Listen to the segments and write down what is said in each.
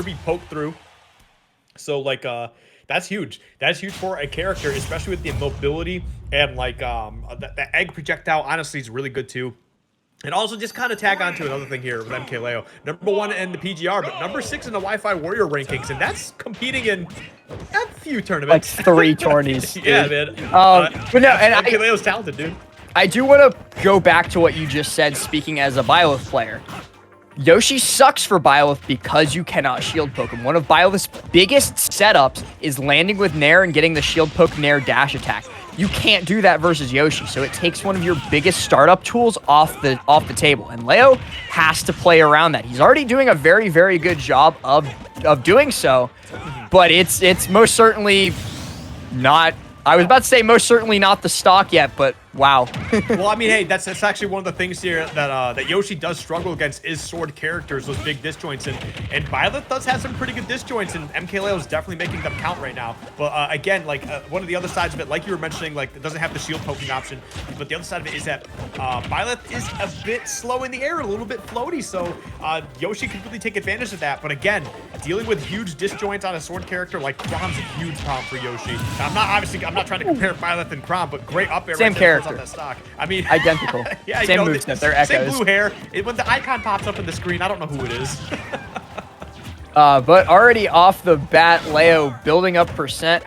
be poked through. So like that's huge. That's huge for a character, especially with the mobility and like the egg projectile. Honestly, is really good too. And also just kind of tag on to another thing here with MkLeo. #1 in the PGR, but #6 in the Wi-Fi Warrior rankings, and that's competing in a few tournaments. Like 3 tourneys. Yeah, man. But no, and MkLeo's talented, dude. I do want to go back to what you just said, speaking as a Byleth player. Yoshi sucks for Byleth because you cannot shield poke him. One of Byleth's biggest setups is landing with Nair and getting the shield poke Nair dash attack. You can't do that versus Yoshi, so it takes one of your biggest startup tools off the table. And Leo has to play around that. He's already doing a very, very good job of doing so, but it's most certainly not. I was about to say most certainly not the stock yet, but wow. Well, I mean, hey, that's actually one of the things here that Yoshi does struggle against is sword characters, those big disjoints, and Byleth does have some pretty good disjoints, and MkLeo is definitely making them count right now. But again, like one of the other sides of it, like you were mentioning, like it doesn't have the shield poking option, but the other side of it is that Byleth is a bit slow in the air, a little bit floaty, so Yoshi could really take advantage of that. But again, dealing with huge disjoints on a sword character like Chrom's a huge problem for Yoshi. Now, I'm not trying to compare Byleth and Chrom, but great up air. Same right character. on that stock. I mean, identical. Yeah, same moveset. They're echoes. Same blue hair. When the icon pops up on the screen, I don't know who it is. But already off the bat, Leo building up percent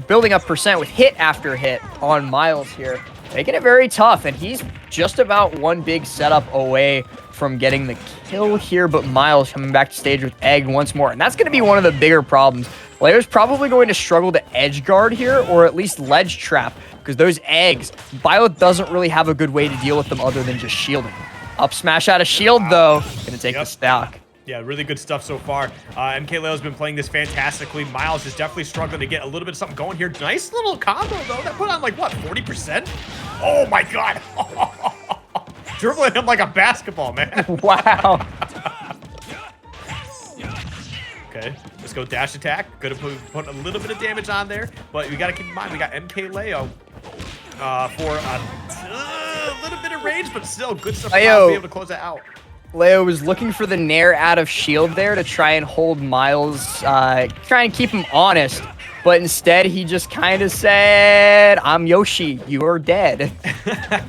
building up percent with hit after hit on Myles here, making it very tough, and he's just about one big setup away from getting the kill here. But Myles coming back to stage with egg once more, and that's going to be one of the bigger problems. Leo's probably going to struggle to edge guard here, or at least ledge trap, because those eggs, Byleth doesn't really have a good way to deal with them other than just shielding. Up smash out of shield, though. Gonna take the stock. Yeah, really good stuff so far. MkLeo's been playing this fantastically. Myles is definitely struggling to get a little bit of something going here. Nice little combo, though. That put on, like, what, 40%? Oh, my God. Dribbling him like a basketball, man. Wow. Okay, let's go dash attack. Gonna put a little bit of damage on there, but we gotta keep in mind we got MkLeo for a little bit of range, but still good stuff to be able to close that out. Leo was looking for the Nair out of shield there to try and hold Myles, try and keep him honest, but instead he just kind of said, "I'm Yoshi, you're dead."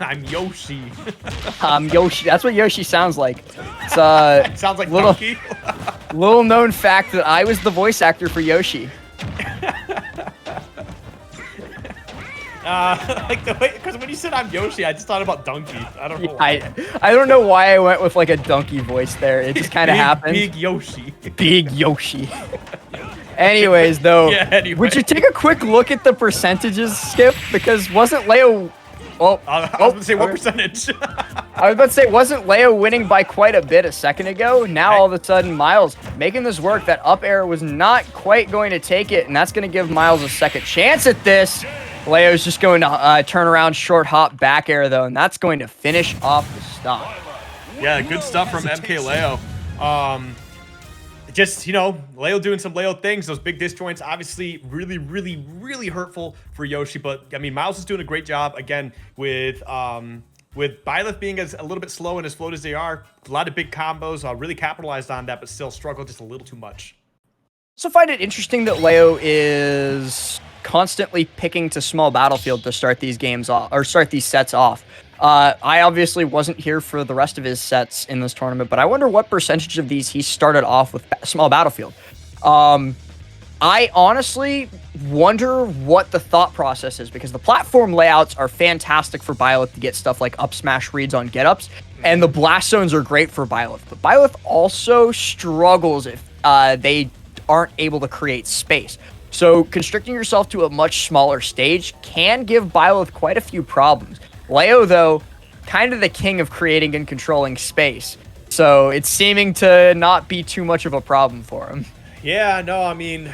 I'm Yoshi. I'm Yoshi. That's what Yoshi sounds like. It's it sounds like Donkey. Little known fact that I was the voice actor for Yoshi. Like the way, because when you said I'm Yoshi, I just thought about Donkey. I don't know why. I don't know why I went with like a donkey voice there. It just kind of happened. Big Yoshi. Big Yoshi. Anyways, though, would you take a quick look at the percentages, Skip? Because wasn't Leo... Well, I was going to say, what percentage? I was about to say, wasn't Leo winning by quite a bit a second ago? Now, all of a sudden, Myles making this work. That up air was not quite going to take it, and that's going to give Myles a second chance at this. Leo's just going to turn around, short hop, back air, though, and that's going to finish off the stock. Yeah, good stuff from MkLeo. Just, you know, Leo doing some Leo things. Those big disjoints, obviously really, really, really hurtful for Yoshi. But, I mean, Myles is doing a great job, again, with Byleth being a little bit slow and as float as they are. A lot of big combos, really capitalized on that, but still struggle just a little too much. So find it interesting that Leo is constantly picking to small battlefield to start these games off, or start these sets off. I obviously wasn't here for the rest of his sets in this tournament, but I wonder what percentage of these he started off with small battlefield. I honestly wonder what the thought process is, because the platform layouts are fantastic for Byleth to get stuff like up smash reads on get-ups, and the blast zones are great for Byleth. But Byleth also struggles if they aren't able to create space. So constricting yourself to a much smaller stage can give Byleth quite a few problems. Leo, though, kind of the king of creating and controlling space. So it's seeming to not be too much of a problem for him. Yeah, no, I mean,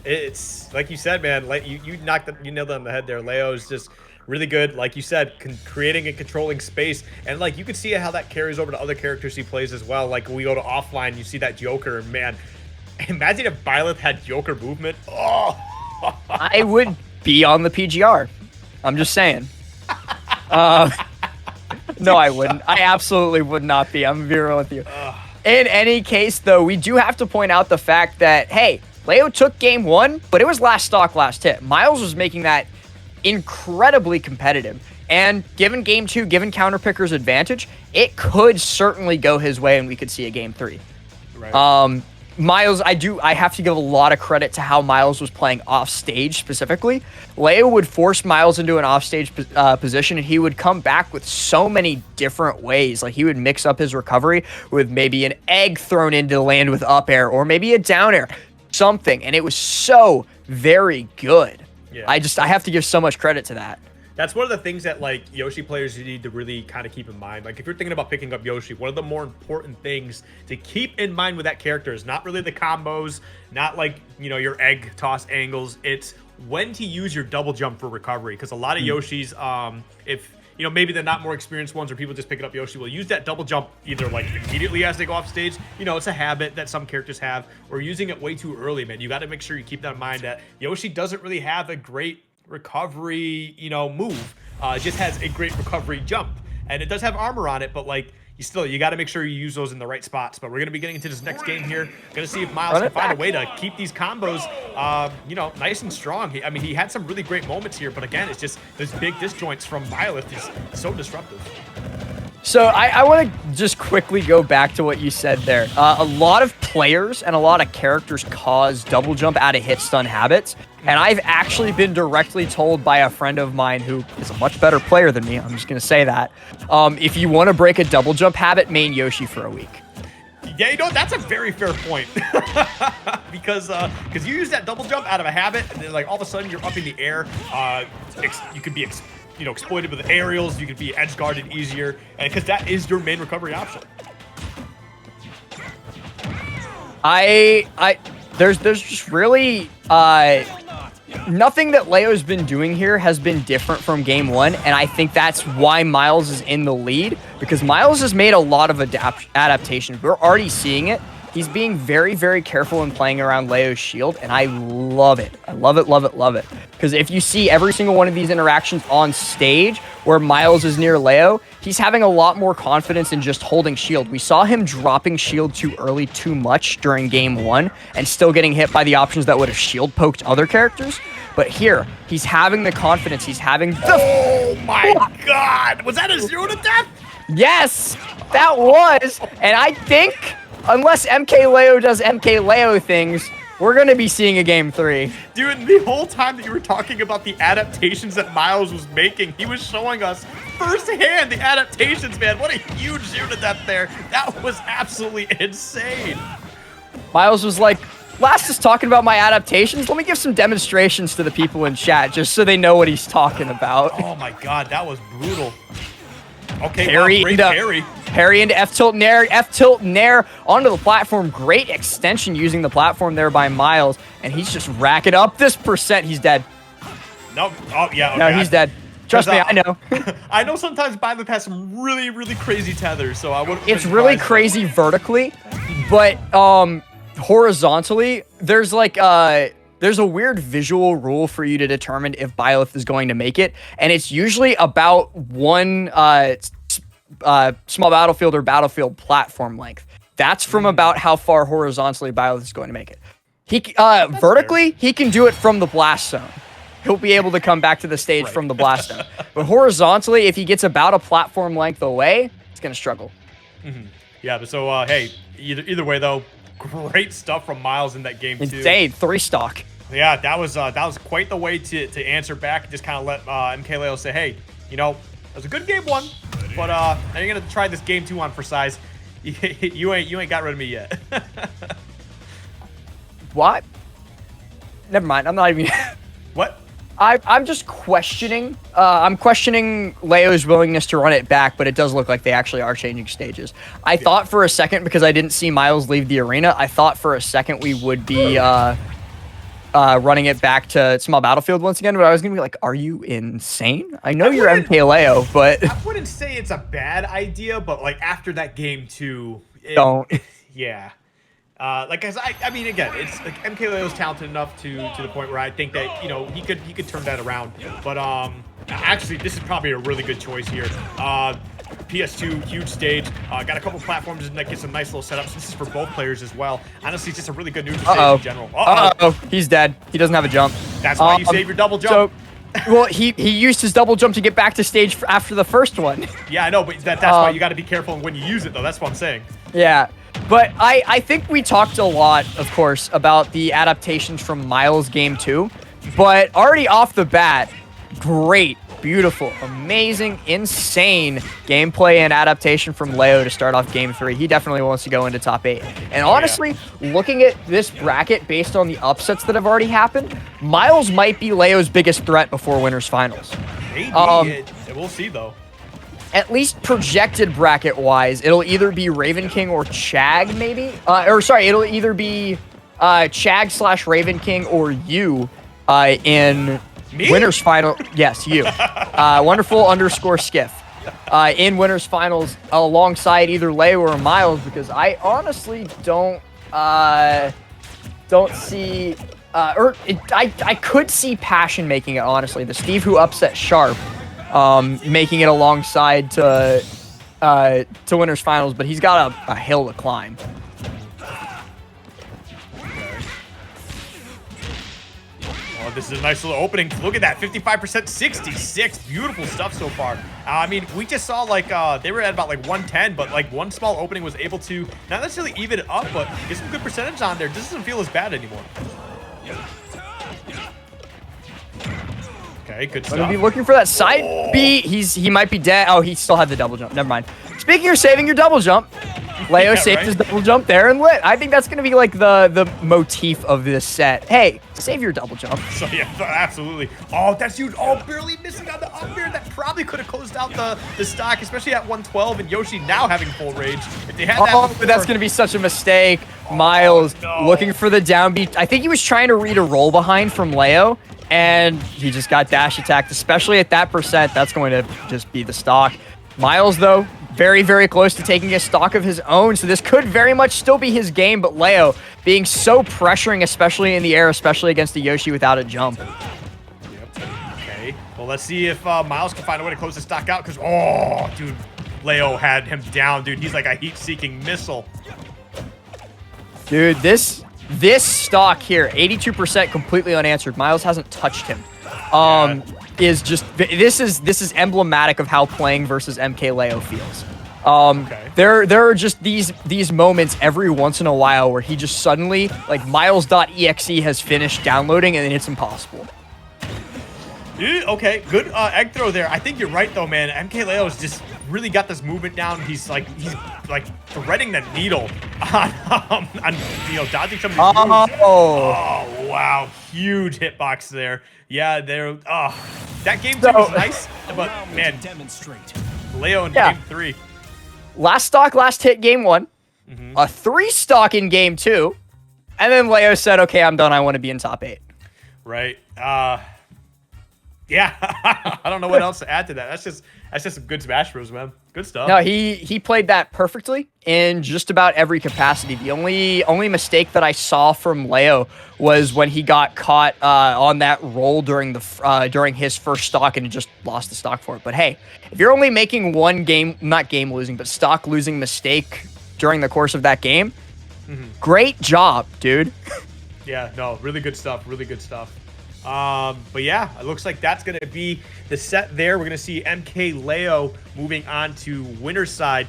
it's like you said, man, like you nailed it on the head there. Leo's just really good, like you said, creating and controlling space. And like you can see how that carries over to other characters he plays as well. Like when we go to offline, you see that Joker, and man, imagine if Byleth had Joker movement. Oh, I would be on the PGR. I'm just saying. No, I wouldn't. I absolutely would not be. I'm gonna be real with you. In any case, though, we do have to point out the fact that, hey, Leo took game 1, but it was last stock, last hit. Myles was making that incredibly competitive. And given game 2, given counterpicker's advantage, it could certainly go his way and we could see a game 3. Right. Myles, I have to give a lot of credit to how Myles was playing off stage specifically. Leo would force Myles into an offstage position, and he would come back with so many different ways. Like, he would mix up his recovery with maybe an egg thrown into land with up air, or maybe a down air, something. And it was so very good. Yeah. I have to give so much credit to that. That's one of the things that, like, Yoshi players need to really kind of keep in mind. Like, if you're thinking about picking up Yoshi, one of the more important things to keep in mind with that character is not really the combos, not like, you know, your egg toss angles. It's when to use your double jump for recovery. Because a lot of Yoshis, if, you know, maybe they're not more experienced ones or people just picking up Yoshi, will use that double jump either, like, immediately as they go off stage. You know, it's a habit that some characters have, or using it way too early, man. You got to make sure you keep that in mind that Yoshi doesn't really have a great recovery, you know, move. It just has a great recovery jump, and it does have armor on it, but like, you got to make sure you use those in the right spots. But we're gonna be getting into this next game here. Gonna see if Myles can find a way to keep these combos, you know, nice and strong. I mean, he had some really great moments here, but again, it's just those big disjoints from Byleth is so disruptive. So I want to just quickly go back to what you said there. A lot of players and a lot of characters cause double jump out of hit stun habits. And I've actually been directly told by a friend of mine who is a much better player than me, I'm just going to say that, if you want to break a double jump habit, main Yoshi for a week. Yeah, you know, that's a very fair point. because you use that double jump out of a habit, and then, like, all of a sudden you're up in the air. You could be you know, exploited with aerials. You can be edge guarded easier, and because that is your main recovery option. There's just really nothing that Leo's been doing here has been different from game 1, and I think that's why Myles is in the lead, because Myles has made a lot of adaptations. We're already seeing it. He's being very, very careful in playing around Leo's shield, and I love it. I love it, love it, love it. Because if you see every single one of these interactions on stage where Myles is near Leo, he's having a lot more confidence in just holding shield. We saw him dropping shield too early too much during game 1 and still getting hit by the options that would have shield poked other characters. But here, he's having the confidence. He's having the... Oh my God! Was that a 0 to death? Yes, that was. And I think... unless MkLeo does MkLeo things, we're going to be seeing a game 3. Dude, the whole time that you were talking about the adaptations that Myles was making, he was showing us firsthand the adaptations, man. What a huge zero to death there. That was absolutely insane. Myles was like, Last is talking about my adaptations. Let me give some demonstrations to the people in chat just so they know what he's talking about. Oh my God, that was brutal. Okay, Parry, wow, great parry. Parry into F-tilt nair, F-tilt nair onto the platform. Great extension using the platform there by Myles, and he's just racking up this percent. He's dead. No, oh yeah. Okay. No, he's dead. Trust me, I know. I know sometimes Byleth has some really, really crazy tethers, so I wouldn't. It's really crazy vertically, but horizontally, there's like there's a weird visual rule for you to determine if Byleth is going to make it, and it's usually about one small battlefield or battlefield platform length. That's from about how far horizontally Byleth is going to make it. He vertically, he can do it from the blast zone. He'll be able to come back to the stage from the blast zone. But horizontally, if he gets about a platform length away, he's going to struggle. Mm-hmm. Yeah, but so, hey, either way, though, great stuff from Myles in that game, too. Insane. 3-stock. Yeah, that was quite the way to answer back. Just kind of let MkLeo say, hey, you know, it was a good game 1, but now you're going to try this game 2 on for size. You ain't got rid of me yet. What? Never mind. I'm not even... What? I'm just questioning. I'm questioning Leo's willingness to run it back, but it does look like they actually are changing stages. I thought for a second, because I didn't see Myles leave the arena, I thought for a second we would be running it back to small battlefield once again, but I was gonna be like, are you insane? I know you're MkLeo, but I wouldn't say it's a bad idea, but like after that game 2, don't. Yeah. Like, cause I mean, again, it's like MkLeo's talented enough to the point where I think that, you know, he could turn that around. But actually, this is probably a really good choice here. PS2, huge stage. Got a couple platforms and that gets some nice little setups. This is for both players as well. Honestly, it's just a really good neutral stage in general. He's dead. He doesn't have a jump. That's why you save your double jump. Well, he used his double jump to get back to stage after the first one. Yeah, I know, but that's why you got to be careful when you use it, though. That's what I'm saying. Yeah, but I think we talked a lot, of course, about the adaptations from Myles Game 2, but already off the bat, great, beautiful, amazing, insane gameplay and adaptation from Leo to start off Game 3. He definitely wants to go into top 8. And honestly, looking at this bracket based on the upsets that have already happened, Myles might be Leo's biggest threat before Winners Finals. Maybe. We'll see, though. At least projected bracket-wise, it'll either be Raven King or Chag, maybe? It'll either be Chag / Raven King or you in Me? Winners Final. Yes, you. Wonderful_skiff. In Winners Finals alongside either Leo or Myles, because I honestly don't see... I could see Passion making it, honestly. The Steve who upset Sharp. Making it alongside to Winners Finals, but he's got a hill to climb. Oh, this is a nice little opening. Look at that, 55%, 66. Beautiful stuff so far. I mean, we just saw like they were at about like 110, but like one small opening was able to not necessarily even it up, but get some good percentage on there. This doesn't feel as bad anymore. Okay, good stuff. Gonna be looking for that side B. He might be dead. Oh, he still had the double jump. Never mind. Speaking of saving your double jump, Leo saved his double jump there and lit. I think that's gonna be like the motif of this set. Hey, save your double jump. So yeah, absolutely. Oh, that's huge. Oh, barely missing on the up air. That probably could have closed out the stock, especially at 112 and Yoshi now having full rage. If they had that before, but that's gonna be such a mistake. Myles looking for the down B. I think he was trying to read a roll behind from Leo, and he just got dash attacked, especially at that percent. That's going to just be the stock. Myles, though, very, very close to taking a stock of his own, so this could very much still be his game, but Leo being so pressuring, especially in the air, especially against the Yoshi without a jump. Yep. Okay, well, let's see if Myles can find a way to close the stock out, because, oh, dude, Leo had him down, dude. He's like a heat-seeking missile. Dude, this stock here, 82% completely unanswered. Myles hasn't touched him. Is just this is emblematic of how playing versus MkLeo feels. There are just these moments every once in a while where he just suddenly, like, Myles.exe has finished downloading and it's impossible. Okay, good egg throw there. I think you're right though, man. MkLeo's just really got this movement down. He's like threading the needle on dodging some of these moves. Oh wow, huge hitbox there. Yeah, that game 2 was nice, but man, Leo in game 3. Last stock, last hit game 1. A 3 stock in game 2, and then Leo said, "Okay, I'm done. I want to be in top 8." Right. Yeah, I don't know what else to add to that. That's just some good Smash Bros, man. Good stuff. No, he played that perfectly in just about every capacity. The only mistake that I saw from Leo was when he got caught on that roll during his first stock and just lost the stock for it. But hey, if you're only making one not game losing, but stock losing mistake during the course of that game, great job, dude. Yeah, no, really good stuff. Really good stuff. But yeah, it looks like that's going to be the set there. We're going to see MkLeo moving on to winner's side.